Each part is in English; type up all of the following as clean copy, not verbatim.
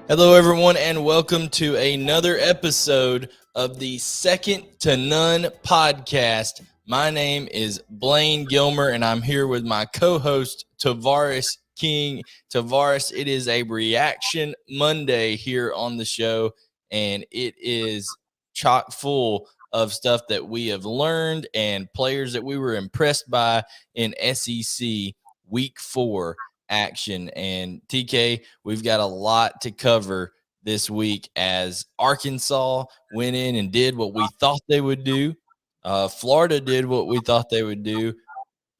Hello, everyone, and welcome to another episode of the Second to None podcast. My name is Blayne Gilmer, and I'm here with my co-host, Tavares King. Tavares, it is a Reaction Monday here on the show, and it is chock full of stuff that we have learned and players that we were impressed by in SEC Week 4 action. And TK, we've got a lot to cover this week as Arkansas went in and did what we thought they would do. Florida did what we thought they would do.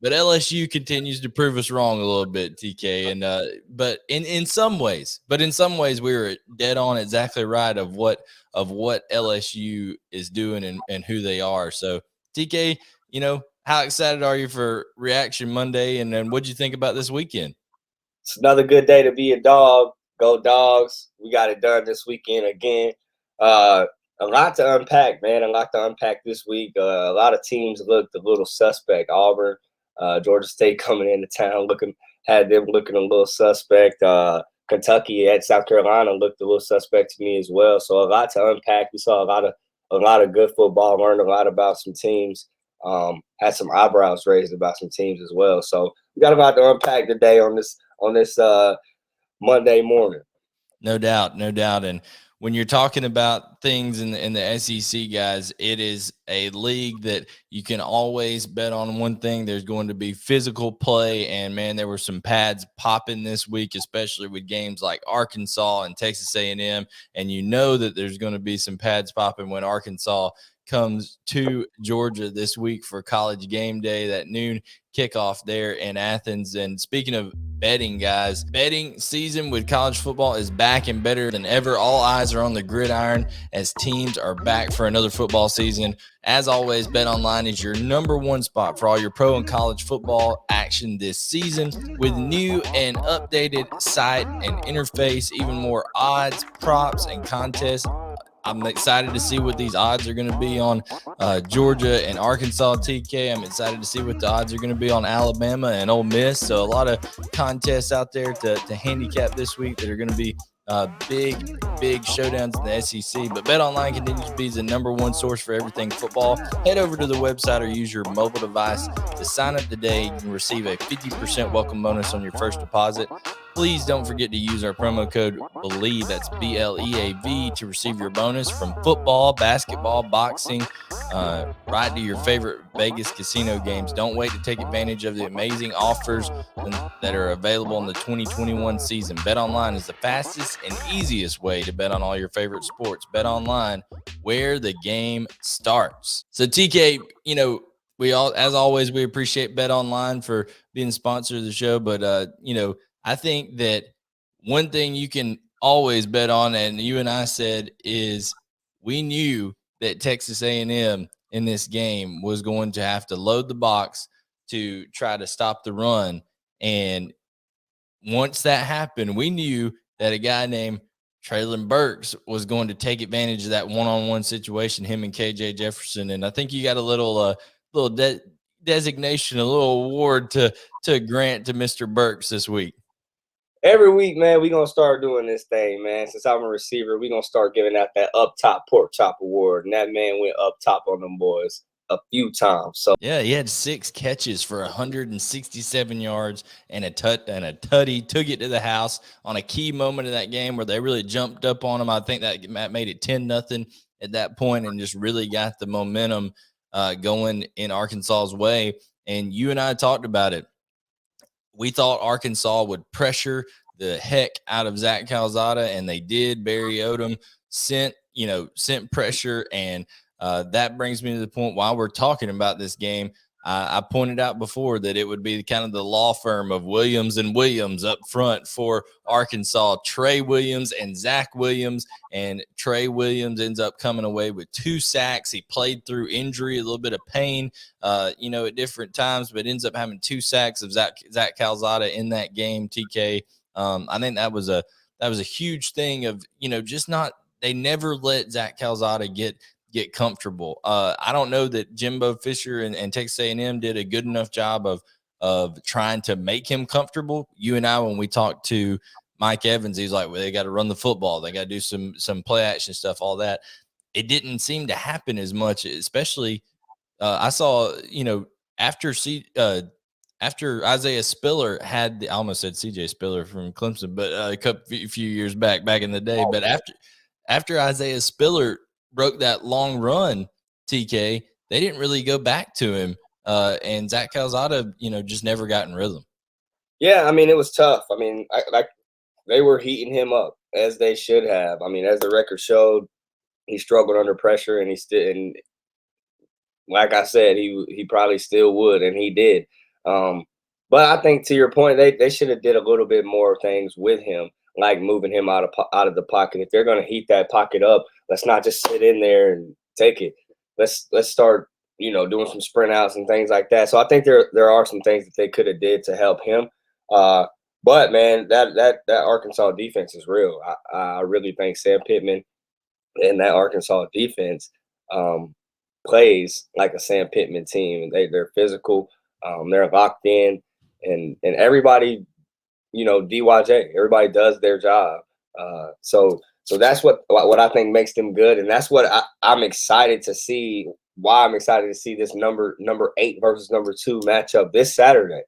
But LSU continues to prove us wrong a little bit, TK. And but in some ways, we were dead on exactly right of what LSU is doing and who they are. So TK, how excited are you for Reaction Monday? And then what'd you think about this weekend? It's another good day to be a dog. Go Dogs. We got it done this weekend again. A lot to unpack, man. A lot to unpack this week. A lot of teams looked a little suspect. Auburn, Georgia State coming into town had them looking a little suspect. Kentucky at South Carolina looked a little suspect to me as well. So a lot to unpack. We saw a lot of good football. Learned a lot about some teams. Had some eyebrows raised about some teams as well. So we got a lot to unpack today on this Monday morning. No doubt. And when you're talking about things in the SEC, guys, it is a league that you can always bet on one thing. There's going to be physical play, and man, there were some pads popping this week, especially with games like Arkansas and Texas A&M, and you know that there's going to be some pads popping when Arkansas comes to Georgia this week for College Game Day, that noon kickoff there in Athens. And speaking of betting, guys, betting season with college football is back and better than ever. All eyes are on the gridiron as teams are back for another football season. As always, BetOnline is your number one spot for all your pro and college football action this season with new and updated site and interface, even more odds, props, and contests. I'm excited to see what these odds are going to be on Georgia and Arkansas, TK. I'm excited to see what the odds are going to be on Alabama and Ole Miss. So a lot of contests out there to handicap this week that are going to be big showdowns in the SEC. But BetOnline continues to be the number one source for everything football. Head over to the website or use your mobile device to sign up today. You can receive a 50% welcome bonus on your first deposit. Please don't forget to use our promo code BELIEVE, that's BLEAV, to receive your bonus from football, basketball, boxing, right to your favorite Vegas casino games. Don't wait to take advantage of the amazing offers that are available in the 2021 season. BetOnline is the fastest and easiest way to bet on all your favorite sports. BetOnline, where the game starts. So TK, as always, we appreciate BetOnline for being sponsor of the show, but I think that one thing you can always bet on, and you and I said, is we knew that Texas A&M in this game was going to have to load the box to try to stop the run. And once that happened, we knew that a guy named Treylon Burks was going to take advantage of that one-on-one situation, him and KJ Jefferson. And I think you got a little designation, a little award to grant to Mr. Burks this week. Every week, man, we're going to start doing this thing, man. Since I'm a receiver, we're going to start giving out that up top pork chop award. And that man went up top on them boys a few times. So yeah, he had 6 catches for 167 yards and a tutty. Took it to the house on a key moment of that game where they really jumped up on him. I think that made it 10-0 at that point and just really got the momentum going in Arkansas's way. And you and I talked about it. We thought Arkansas would pressure the heck out of Zach Calzada, and they did. Barry Odom sent pressure, and that brings me to the point while we're talking about this game. I pointed out before that it would be kind of the law firm of Williams and Williams up front for Arkansas, Trey Williams and Zach Williams, and Trey Williams ends up coming away with 2 sacks. He played through injury, a little bit of pain, at different times, but ends up having 2 sacks of Zach Calzada in that game, TK. I think that was a huge thing of, they never let Zach Calzada get comfortable. I don't know that Jimbo Fisher and Texas A&M did a good enough job of trying to make him comfortable. You and I, when we talked to Mike Evans, he's like, well, they got to run the football. They got to do some play action stuff, all that. It didn't seem to happen as much, especially I saw, after Isaiah Spiller I almost said CJ Spiller from Clemson, but a few years back in the day. But after Isaiah Spiller broke that long run, TK, they didn't really go back to him. And Zach Calzada, just never got in rhythm. Yeah, I mean, it was tough. I mean, they were heating him up as they should have. I mean, as the record showed, he struggled under pressure, and like I said, he probably still would, and he did. But I think, to your point, they should have did a little bit more things with him, like moving him out of the pocket. If they're going to heat that pocket up, let's not just sit in there and take it. Let's start, doing some sprint outs and things like that. So I think there are some things that they could have did to help him. But man, that Arkansas defense is real. I really think Sam Pittman and that Arkansas defense plays like a Sam Pittman team. They're physical. They're locked in, and everybody, DYJ. Everybody does their job. So that's what I think makes them good, and that's what I'm excited to see. Why I'm excited to see this number 8 versus number 2 matchup this Saturday.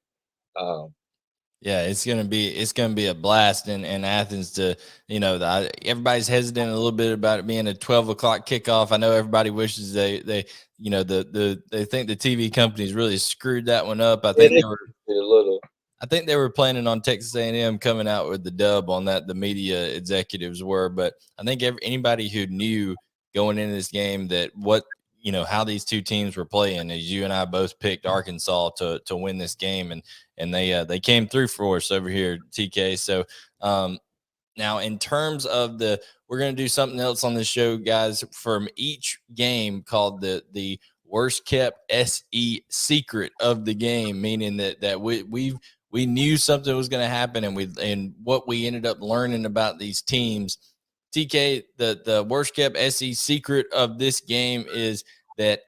Yeah, it's gonna be a blast in Athens. To everybody's hesitant a little bit about it being a 12:00 kickoff. I know everybody wishes they think the TV companies really screwed that one up. I think they were planning on Texas A&M coming out with the dub on that. The media executives were, but I think anybody who knew going into this game that how these two teams were playing, as you and I both picked Arkansas to win this game, and they came through for us over here, TK. So now in terms of we're going to do something else on this show, guys, from each game called the worst kept SE secret of the game, meaning that we knew something was going to happen, and what we ended up learning about these teams. TK, the worst kept SE secret of this game is that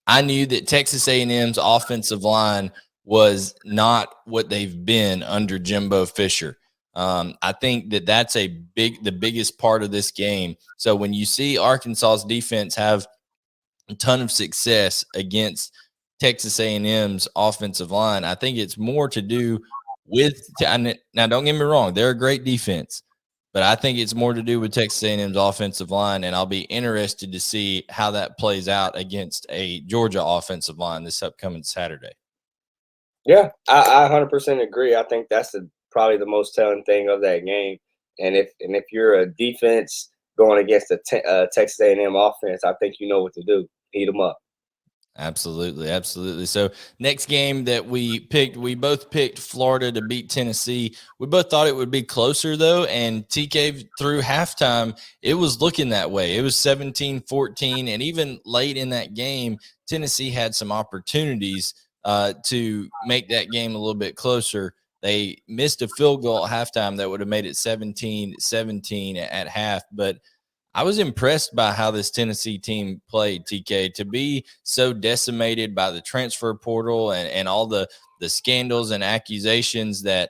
I knew that Texas A&M's offensive line was not what they've been under Jimbo Fisher. I think that's the biggest part of this game. So when you see Arkansas's defense have a ton of success against Texas A&M's offensive line, I think it's more to do with – now, don't get me wrong, they're a great defense. But I think it's more to do with Texas A&M's offensive line, and I'll be interested to see how that plays out against a Georgia offensive line this upcoming Saturday. Yeah, I 100% agree. I think that's probably the most telling thing of that game. And if you're a defense going against a Texas A&M offense, I think you know what to do. Heat them up. Absolutely. So next game that we both picked Florida to beat Tennessee. We both thought it would be closer, though, and TK, through halftime, it was looking that way. It was 17-14, and even late in that game, Tennessee had some opportunities to make that game a little bit closer. They missed a field goal at halftime that would have made it 17-17 at half, but I was impressed by how this Tennessee team played, TK, to be so decimated by the transfer portal and all the scandals and accusations that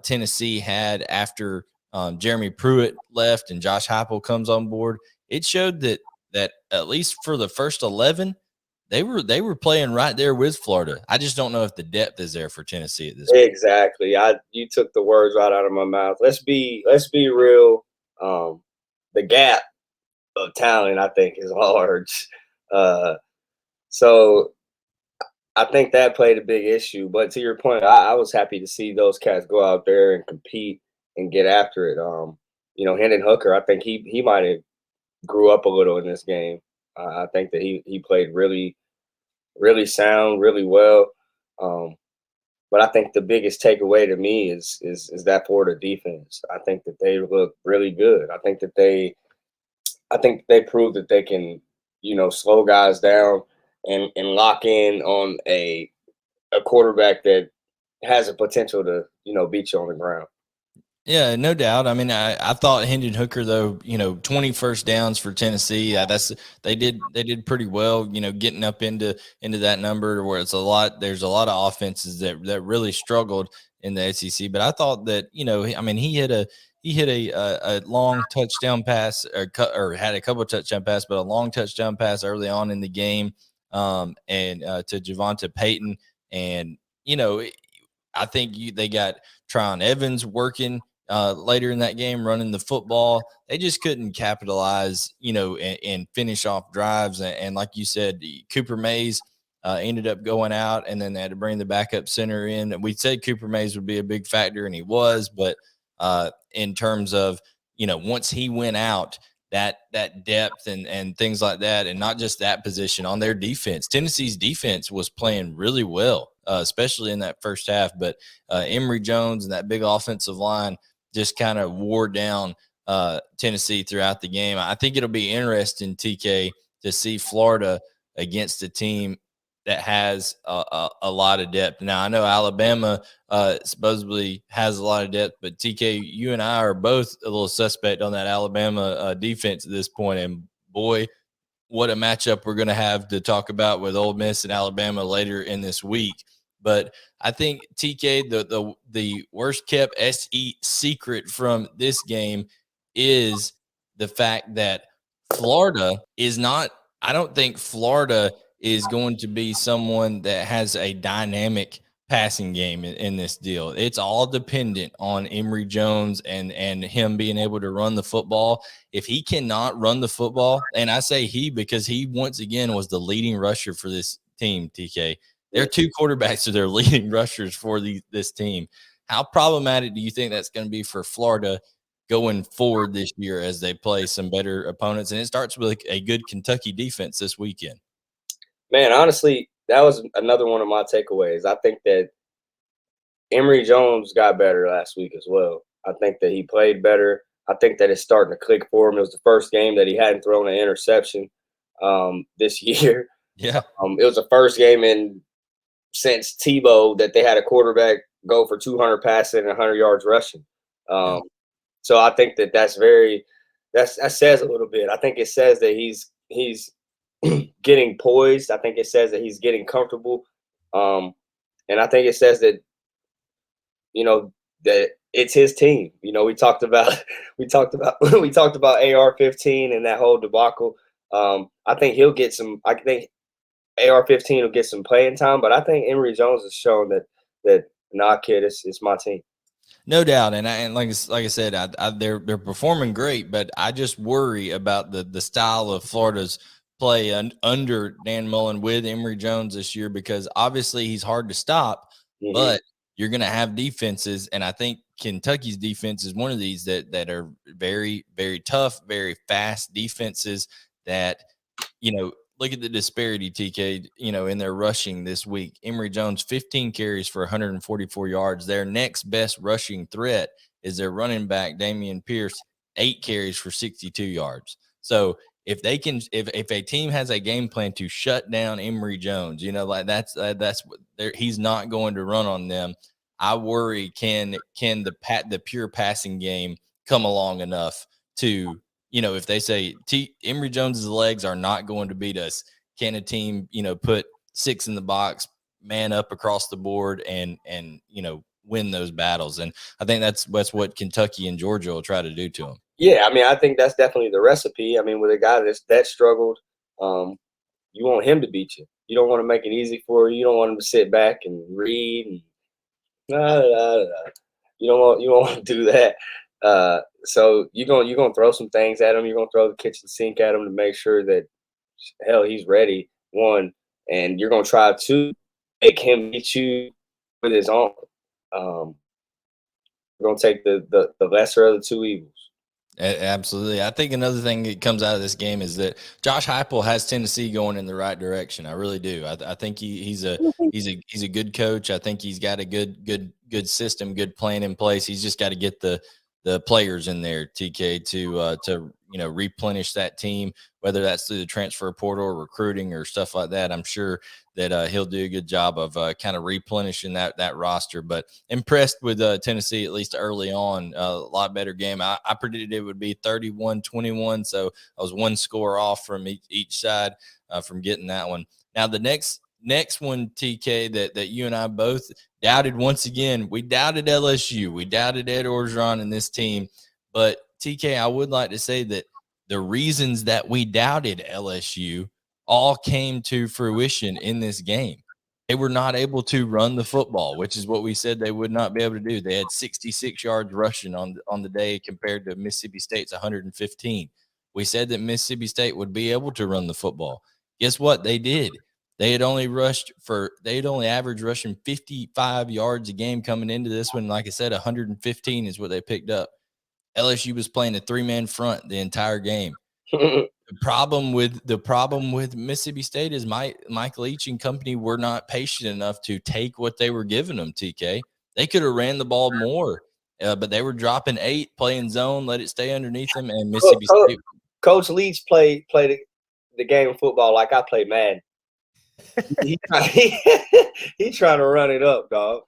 Tennessee had after Jeremy Pruitt left and Josh Heupel comes on board. It showed that at least for the first 11, they were playing right there with Florida. I just don't know if the depth is there for Tennessee at this point. Exactly. You took the words right out of my mouth. Let's be real. The gap of talent, I think, is large. So I think that played a big issue. But to your point, I was happy to see those cats go out there and compete and get after it. Hendon Hooker, I think he might have grew up a little in this game. I think that he played really, really sound, really well. But I think the biggest takeaway to me is that Florida defense. I think that they look really good. I think they proved that they can, slow guys down and lock in on a quarterback that has a potential to, beat you on the ground. Yeah, no doubt. I mean, I thought Hendon Hooker, though, 20 first downs for Tennessee. They did pretty well, getting up into that number where there's a lot of offenses that really struggled. in the SEC. But I thought that, I mean, he hit a long touchdown pass or had a couple of touchdown passes, but a long touchdown pass early on in the game, and to Javonte Payton. And, I think they got Tryon Evans working later in that game, running the football. They just couldn't capitalize, and finish off drives. And like you said, Cooper Mays ended up going out, and then they had to bring the backup center in. And we said Cooper Mays would be a big factor, and he was. But in terms of, once he went out, that depth and things like that, and not just that position on their defense. Tennessee's defense was playing really well, especially in that first half. But Emory Jones and that big offensive line just kind of wore down Tennessee throughout the game. I think it'll be interesting, TK, to see Florida against a team that has a lot of depth. Now, I know Alabama supposedly has a lot of depth, but TK, you and I are both a little suspect on that Alabama defense at this point. And boy, what a matchup we're going to have to talk about with Ole Miss and Alabama later in this week. But I think, TK, the worst kept SE secret from this game is the fact that Florida is not – I don't think Florida is going to be someone that has a dynamic passing game in this deal. It's all dependent on Emory Jones and him being able to run the football. If he cannot run the football, and I say he because he once again was the leading rusher for this team, TK. There are two quarterbacks that are leading rushers for this team. How problematic do you think that's going to be for Florida going forward this year as they play some better opponents? And it starts with a good Kentucky defense this weekend. Man, honestly, that was another one of my takeaways. I think that Emory Jones got better last week as well. I think that he played better. I think that it's starting to click for him. It was the first game that he hadn't thrown an interception this year. Yeah. It was the first game since Tebow that they had a quarterback go for 200 passing and 100 yards rushing. So I think that says a little bit. I think it says that he's getting poised. I think it says that he's getting comfortable. And I think it says that, that it's his team. We talked about AR-15 and that whole debacle. I think he'll get I think AR-15 will get some playing time, but I think Emory Jones has shown that nah, kid, it's my team. No doubt, and like I said, they're performing great, but I just worry about the style of Florida's play under Dan Mullen with Emory Jones this year, because obviously he's hard to stop, but you're going to have defenses, and I think Kentucky's defense is one of these that are very, very tough, very fast defenses that, look at the disparity, TK, in their rushing this week. Emory Jones, 15 carries for 144 yards. Their next best rushing threat is their running back, Damian Pierce, 8 carries for 62 yards. So if they can, if a team has a game plan to shut down Emory Jones, he's not going to run on them. I worry, can the pure passing game come along enough to, if they say Emory Jones's legs are not going to beat us, can a team, put 6 in the box, man up across the board and win those battles? And I think that's what Kentucky and Georgia will try to do to them. Yeah, I mean, I think that's definitely the recipe. I mean, with a guy that struggled, you want him to beat you. You don't want to make it easy for you. You don't want him to sit back and read and You don't want to do that. So you're gonna throw some things at him. You're gonna throw the kitchen sink at him to make sure that he's ready. One, and you're gonna try to make him beat you with his arm. We're gonna take the lesser of the two evils. Absolutely. I think another thing that comes out of this game is that Josh Heupel has Tennessee going in the right direction. I really do. I think he's a good coach. I think he's got a good system, good plan in place. He's just got to get the players in there, TK, to replenish that team, whether that's through the transfer portal or recruiting or stuff like that. I'm sure that he'll do a good job of kind of replenishing that roster. But impressed with Tennessee, at least early on. A lot better game. I predicted it would be 31-21, so I was one score off from each side from getting that one. Now the next one, TK, that you and I both doubted once again. We doubted LSU. We doubted Ed Orgeron and this team. But, TK, I would like to say that the reasons that we doubted LSU all came to fruition in this game. They were not able to run the football, which is what we said they would not be able to do. They had 66 yards rushing on the day compared to Mississippi State's 115. We said that Mississippi State would be able to run the football. Guess what? They did. They had only averaged rushing 55 yards a game coming into this one. Like I said, 115 is what they picked up. LSU was playing a 3-man front the entire game. The problem with Mississippi State is Mike Leach and company were not patient enough to take what they were giving them, TK. They could have ran the ball more, but they were dropping 8, playing zone, let it stay underneath them, and Mississippi State. Coach Leach played the game of football like I play Madden. He trying to run it up, dog.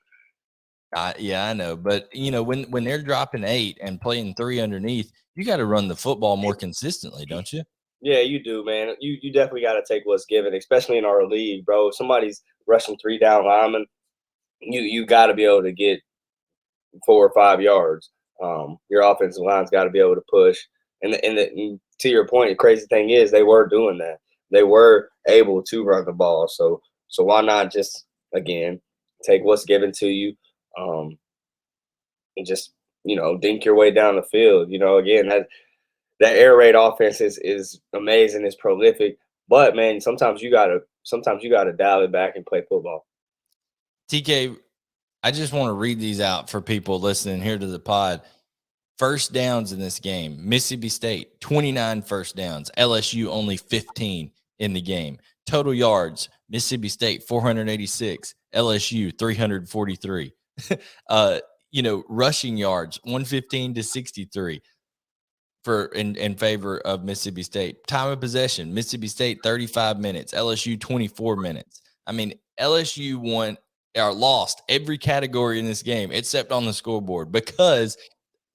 Yeah, I know. But, when they're dropping 8 and playing 3 underneath, you got to run the football more consistently, don't you? Yeah, you do, man. You definitely got to take what's given, especially in our league, bro. If somebody's rushing 3 down linemen, you got to be able to get 4 or 5 yards. Your offensive line's got to be able to push. And to your point, the crazy thing is they were doing that. They were able to run the ball. So why not just, again, take what's given to you and just, dink your way down the field. Again, that air raid offense is amazing. It's prolific. But, man, sometimes you gotta dial it back and play football. TK, I just want to read these out for people listening here to the pod. First downs in this game, Mississippi State, 29 first downs. LSU only 15 in the game. Total yards, Mississippi State, 486. LSU, 343. Rushing yards, 115 to 63 in favor of Mississippi State. Time of possession, Mississippi State, 35 minutes. LSU, 24 minutes. I mean, LSU won or lost every category in this game except on the scoreboard because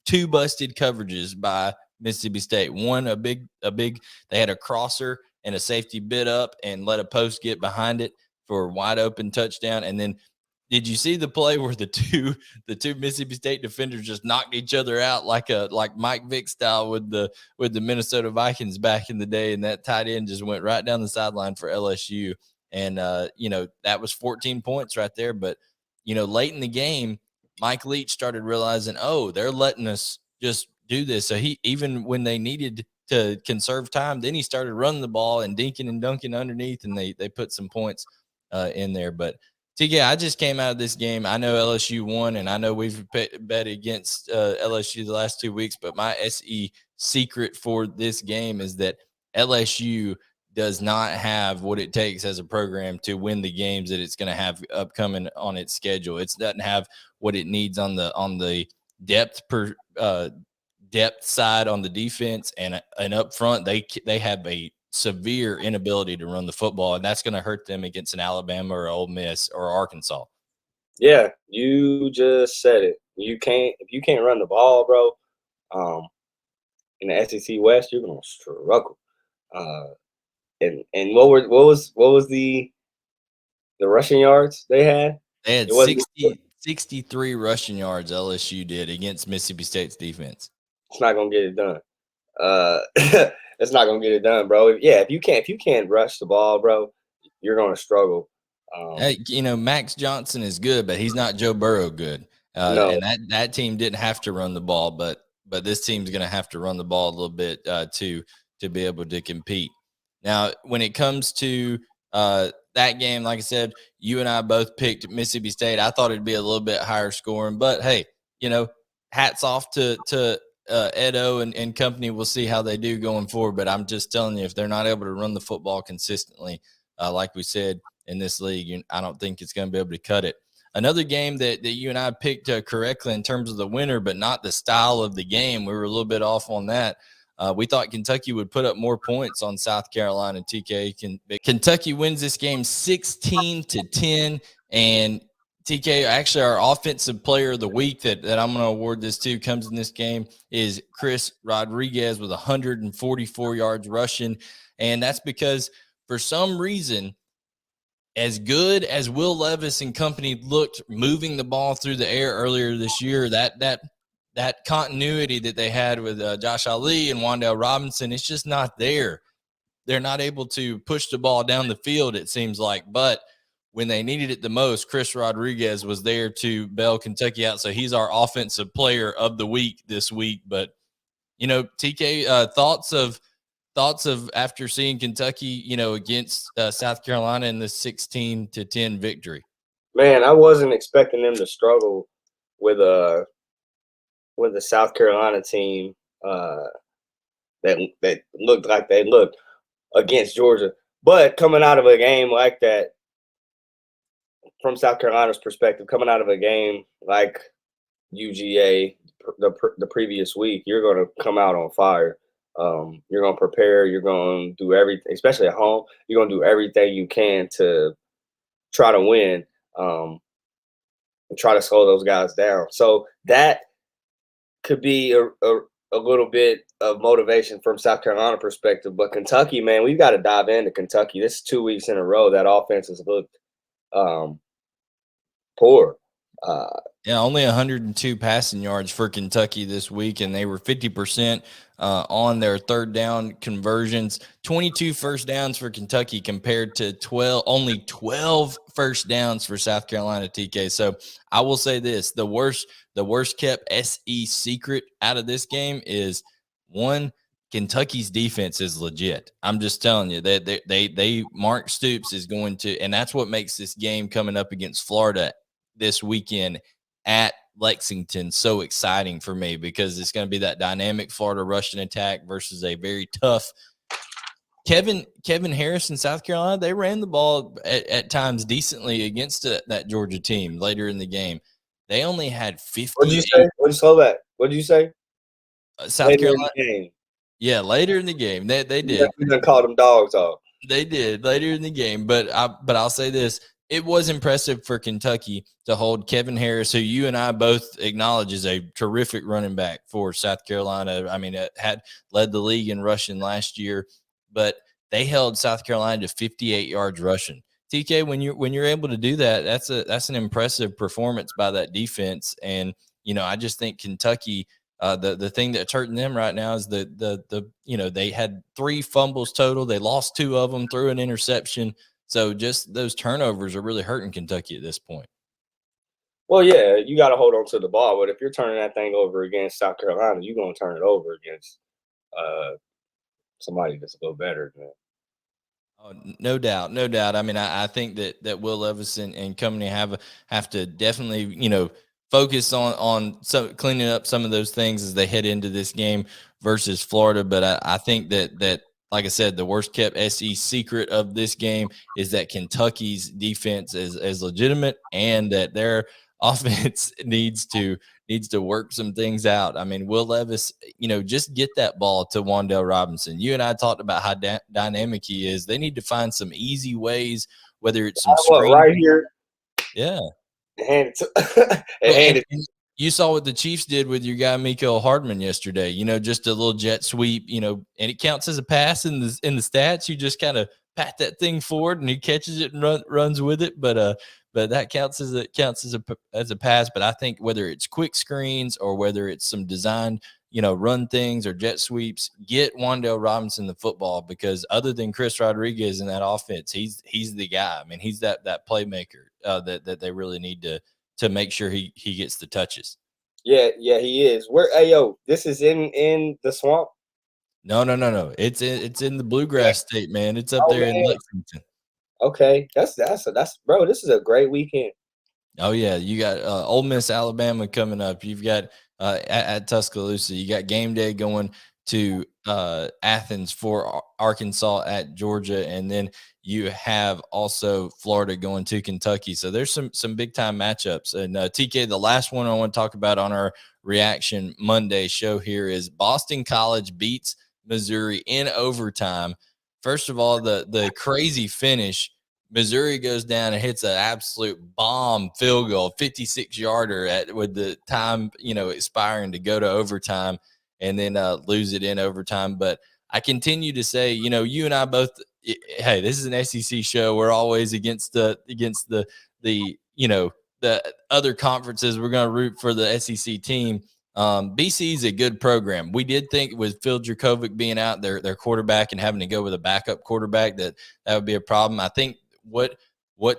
2 busted coverages by Mississippi State. One, a big, they had a crosser and a safety bit up and let a post get behind it for a wide open touchdown. And then did you see the play where the two Mississippi State defenders just knocked each other out like Mike Vick style with the Minnesota Vikings back in the day, and that tight end just went right down the sideline for LSU. And that was 14 points right there. But late in the game, Mike Leach started realizing, they're letting us just do this. So he, even when they needed to conserve time, then he started running the ball and dinking and dunking underneath, and they put some points in there. But TK, I just came out of this game. I know LSU won, and I know we've bet against LSU the last 2 weeks, but my SE secret for this game is that LSU does not have what it takes as a program to win the games that it's going to have upcoming on its schedule. It doesn't have what it needs on the depth side on the defense, and up front they have a severe inability to run the football, and that's going to hurt them against an Alabama or Ole Miss or Arkansas. Yeah, you just said it. If you can't run the ball, bro, in the SEC West, you're going to struggle. And what was the rushing yards they had? They had 63 rushing yards LSU did against Mississippi State's defense. It's not gonna get it done. It's not gonna get it done, bro. If you can't rush the ball, bro, you're gonna struggle. Max Johnson is good, but he's not Joe Burrow good. No. And that team didn't have to run the ball, but this team's gonna have to run the ball a little bit to be able to compete. Now, when it comes to that game, like I said, you and I both picked Mississippi State. I thought it'd be a little bit higher scoring, but hey, hats off to Edo and company. We'll see how they do going forward, but I'm just telling you, if they're not able to run the football consistently, like we said in this league, I don't think it's going to be able to cut it. Another game that you and I picked correctly in terms of the winner, but not the style of the game. We were a little bit off on that. We thought Kentucky would put up more points on South Carolina. TK, Kentucky wins this game 16-10, and TK, actually our offensive player of the week that I'm going to award this to comes in this game is Chris Rodriguez with 144 yards rushing, and that's because for some reason as good as Will Levis and company looked moving the ball through the air earlier this year, that continuity that they had with Josh Ali and Wan'Dale Robinson, it's just not there. They're not able to push the ball down the field, it seems like. But when they needed it the most, Chris Rodriguez was there to bail Kentucky out. So he's our offensive player of the week this week. But, TK, thoughts of after seeing Kentucky, against South Carolina in the 16-10 victory? Man, I wasn't expecting them to struggle with the South Carolina team that looked like they looked against Georgia. But coming out of a game like that, from South Carolina's perspective, coming out of a game like UGA the previous week, you're going to come out on fire. You're going to prepare. You're going to do everything, especially at home. You're going to do everything you can to try to win and try to slow those guys down. So that could be a little bit of motivation from South Carolina perspective. But Kentucky, man, we've got to dive into Kentucky. This is 2 weeks in a row that offense has looked poor. Only 102 passing yards for Kentucky this week, and they were 50% on their third down conversions. 22 first downs for Kentucky compared to only 12 first downs for South Carolina, TK. So I will say this: the worst kept SE secret out of this game is one. Kentucky's defense is legit. I'm just telling you that they Mark Stoops is going to, and that's what makes this game coming up against Florida this weekend at Lexington so exciting for me, because it's going to be that dynamic Florida rushing attack versus a very tough Kevin Harris in South Carolina. They ran the ball at times decently against that Georgia team later in the game. They only had 50. What did you say? What did you say? South later Carolina. In the game. Yeah, later in the game. They did. You done call them dogs off. They did later in the game, but I'll say this. It was impressive for Kentucky to hold Kevin Harris, who you and I both acknowledge is a terrific running back for South Carolina. I mean, it had led the league in rushing last year, but they held South Carolina to 58 yards rushing. TK, when you're able to do that, that's an impressive performance by that defense. And I just think Kentucky, the thing that's hurting them right now is they had 3 fumbles total. They lost 2 of them, threw an interception. So just those turnovers are really hurting Kentucky at this point. Well, yeah, you got to hold on to the ball. But if you're turning that thing over against South Carolina, you're going to turn it over against somebody that's a little better than that. Oh, no doubt. I mean, I think that Will Levis and company have to definitely, focus on cleaning up some of those things as they head into this game versus Florida. But I think that like I said, the worst kept SE secret of this game is that Kentucky's defense is legitimate, and that their offense needs to work some things out. I mean, Will Levis, just get that ball to Wan'Dale Robinson. You and I talked about how dynamic he is. They need to find some easy ways, whether it's some screen right here. Yeah. Hand it to you saw what the Chiefs did with your guy Mecole Hardman yesterday. Just a little jet sweep, and it counts as a pass in the stats. You just kind of pat that thing forward and he catches it and runs with it. But that counts as a pass. But I think whether it's quick screens or whether it's some designed, run things or jet sweeps, get Wan'Dale Robinson the football, because other than Chris Rodriguez in that offense, he's the guy. I mean, he's that playmaker that they really need to make sure he gets the touches. Yeah, he is. This is in the swamp? No. It's in the Bluegrass State, man. It's up there in Lexington. Okay, that's bro. This is a great weekend. Oh yeah, you got Ole Miss, Alabama coming up. You've got at Tuscaloosa. You got game day going to Athens for Arkansas at Georgia, and then you have also Florida going to Kentucky. So there's some big time matchups. And TK, the last one I want to talk about on our Reaction Monday show here is Boston College beats Missouri in overtime. First of all, the crazy finish. Missouri goes down and hits an absolute bomb field goal, 56-yarder with the time, expiring to go to overtime, and then lose it in overtime. But I continue to say, you and I both hey, this is an SEC show. We're always against the the other conferences. We're going to root for the SEC team. BC is a good program. We did think with Phil Dracovic being out, their quarterback, and having to go with a backup quarterback, that would be a problem. I think what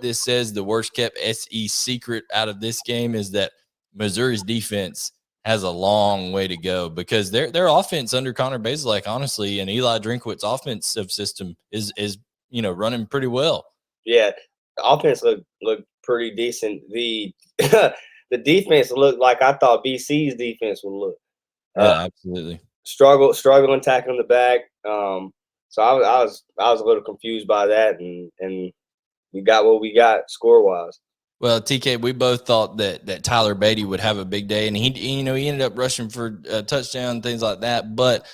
this says, the worst kept SEC secret out of this game is that Missouri's defense has a long way to go, because their offense under Connor Bazelak, honestly, and Eli Drinkwitz's offensive system is running pretty well. Yeah, the offense looked pretty decent. The the defense looked like I thought BC's defense would look. Yeah, absolutely. Struggling tackling the back. So I was a little confused by that, and we got what we got score wise. Well, TK, we both thought that Tyler Beatty would have a big day, and he ended up rushing for a touchdown, things like that. But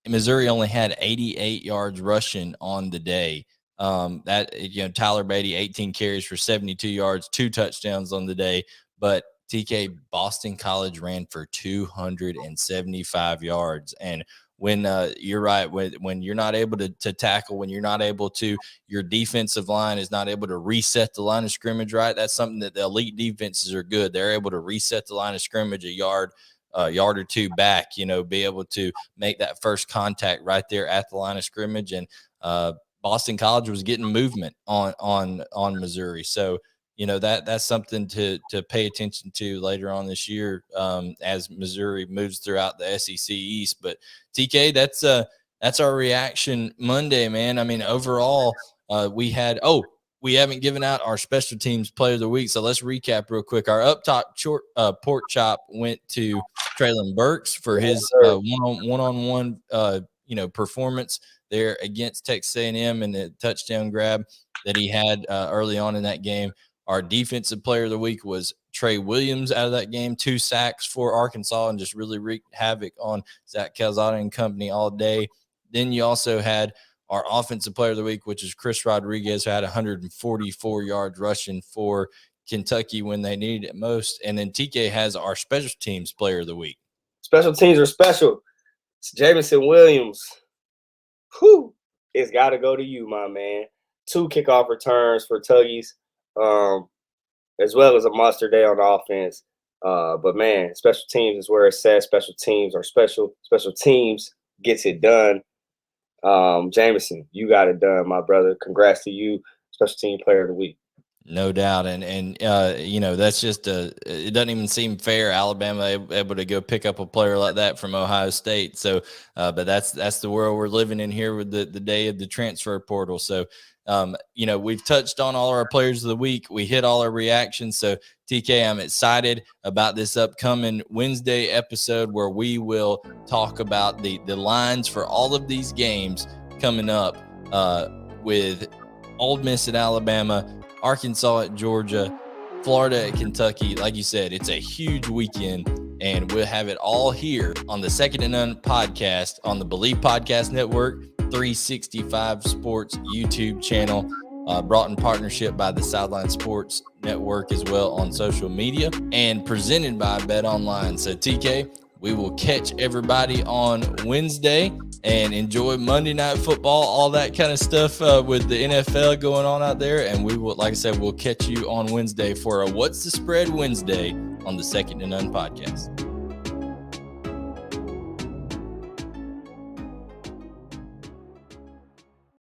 Missouri only had 88 yards rushing on the day. Tyler Beatty, 18 carries for 72 yards, 2 touchdowns on the day. But TK, Boston College ran for 275 yards. And when you're right, when you're not able to tackle, when you're not able to, your defensive line is not able to reset the line of scrimmage, right? That's something that the elite defenses are good. They're able to reset the line of scrimmage a yard or two back, be able to make that first contact right there at the line of scrimmage. And Boston College was getting movement on Missouri. So, that's something to pay attention to later on this year as Missouri moves throughout the SEC East. But TK, that's our reaction Monday, man. I mean, overall, we haven't given out our special teams player of the week, so let's recap real quick. Our up top pork chop went to Treylon Burks for his one-on-one performance there against Texas A&M and the touchdown grab that he had early on in that game. Our defensive player of the week was Trey Williams out of that game, 2 sacks for Arkansas, and just really wreaked havoc on Zach Calzada and company all day. Then you also had our offensive player of the week, which is Chris Rodriguez, who had 144 yards rushing for Kentucky when they needed it most. And then TK has our special teams player of the week. Special teams are special. It's Jamison Williams. Whew. It's got to go to you, my man. 2 kickoff returns for Tuggies. As well as a monster day on offense. But, man, special teams is where it says special teams are special. Special teams gets it done. Jamison, you got it done, my brother. Congrats to you, special team player of the week. No doubt. And that's just it doesn't even seem fair. Alabama able to go pick up a player like that from Ohio State. So, but that's the world we're living in here with the day of the transfer portal. So, we've touched on all our players of the week. We hit all our reactions. So, TK, I'm excited about this upcoming Wednesday episode where we will talk about the lines for all of these games coming up with Ole Miss at Alabama, Arkansas at Georgia, Florida at Kentucky. Like you said, it's a huge weekend, and we'll have it all here on the Second and None podcast on the Believe Podcast Network, 365 Sports YouTube channel, brought in partnership by the Sideline Sports Network as well on social media, and presented by Bet Online. So, TK, we will catch everybody on Wednesday and enjoy Monday Night Football, all that kind of stuff with the NFL going on out there. And we will, like I said, we'll catch you on Wednesday for a What's the Spread Wednesday on the Second and None podcast.